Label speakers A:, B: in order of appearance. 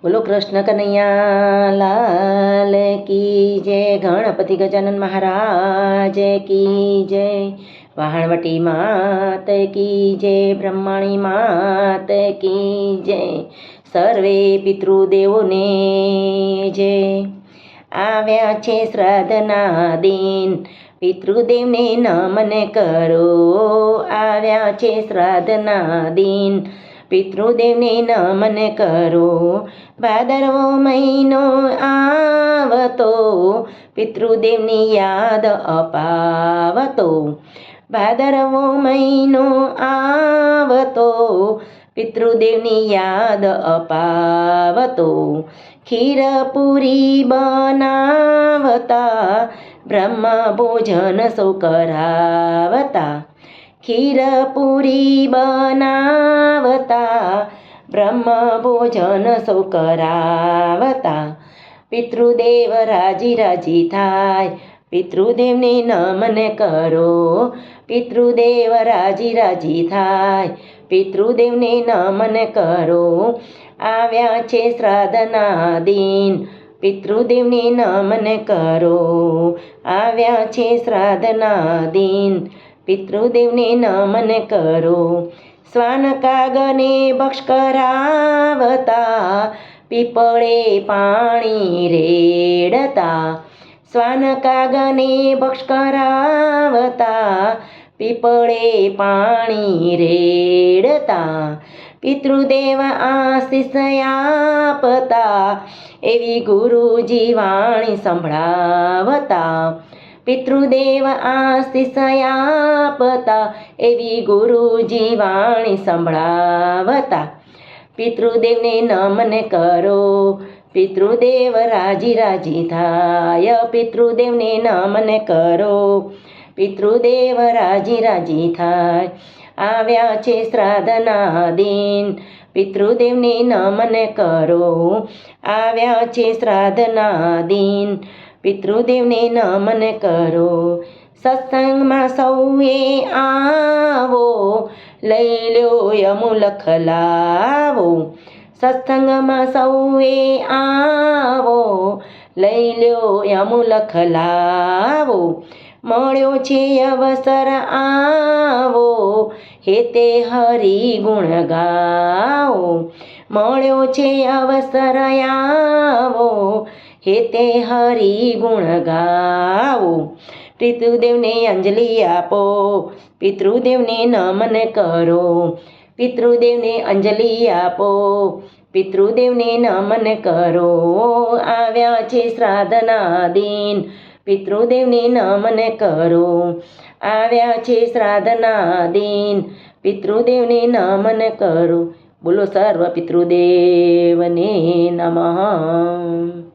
A: બોલો કૃષ્ણ કનૈયા લાલ કી જય, ગણપતિ ગજાનન મહારાજ કી જય, વાહણવટી માત કી જય, બ્રહ્માણી માત કી જય, સર્વે પિતૃદેવોને જય. આવ્યા છે શ્રાદ્ધના દિન, પિતૃદેવને નમન કરો. આવ્યા છે શ્રાદ્ધના દિન, પિતૃદેવને નમન કરો. ભાદરવો મહિનો આવતો, પિતૃદેવની યાદ અપાવતો. ભાદરવો મહિનો આવતો, પિતૃદેવની યાદ અપાવતો. ખીરપુરી બનાવતા, બ્રહ્મ ભોજન સૌ કરાવતા. ખીરપુરી બનાવતા, બ્રહ્મ ભોજન સૌ કરાવતા. પિતૃદેવ રાજી રાજી થાય, પિતૃદેવને નમન કરો. પિતૃદેવ રાજી રાજી થાય, પિતૃદેવને નમન કરો. આવ્યા છે શ્રાદ્ધના દિન, પિતૃદેવને નમન કરો. આવ્યા છે શ્રાદ્ધના દિન, પિતૃદેવને નમન કરો. શ્વાન કાગને ભક્ષ કરાવતા, પીપળે પાણી રેડતા. શ્વાન કાગને ભક્ષ કરાવતા, પીપળે પાણી રેડતા. પિતૃદેવ આશીષ આપતા, એવી ગુરુજી વાણી સંભળાવતા. પિતૃદેવ આશીષ આપતા, એવી ગુરુજી વાણી સંભળાવતા. પિતૃદેવને નમન કરો, પિતૃદેવ રાજી રાજી થાય. પિતૃદેવને નમન કરો, પિતૃદેવ રાજી રાજી થાય. આવ્યા છે શ્રાદ્ધના દિન, પિતૃદેવને નમન કરો. આવ્યા છે શ્રાદ્ધના દિન, પિતૃદેવને નમન કરો. સત્સંગમાં સૌએ આવો, લઈ લ્યો અમૂલખ લાવો. સત્સંગમાં સૌએ આવો, લઈ લ્યો અમૂલખ લાવો. મળ્યો છે અવસર આવો, હેતે હરિ ગુણ ગાઓ. મળ્યો છે અવસર આવો, હેતે હરિ ગુણ ગાઓ. પિતૃદેવને અંજલિ આપો, પિતૃદેવને નમન કરો. પિતૃદેવને અંજલિ આપો, પિતૃદેવને નમન કરો. આવ્યા છે શ્રાદ્ધના દિન, પિતૃદેવને નમન કરો. આવ્યા છે શ્રાદ્ધના દિન, પિતૃદેવને નમન કરો. બોલો સર્વ પિતૃદેવને નમઃ.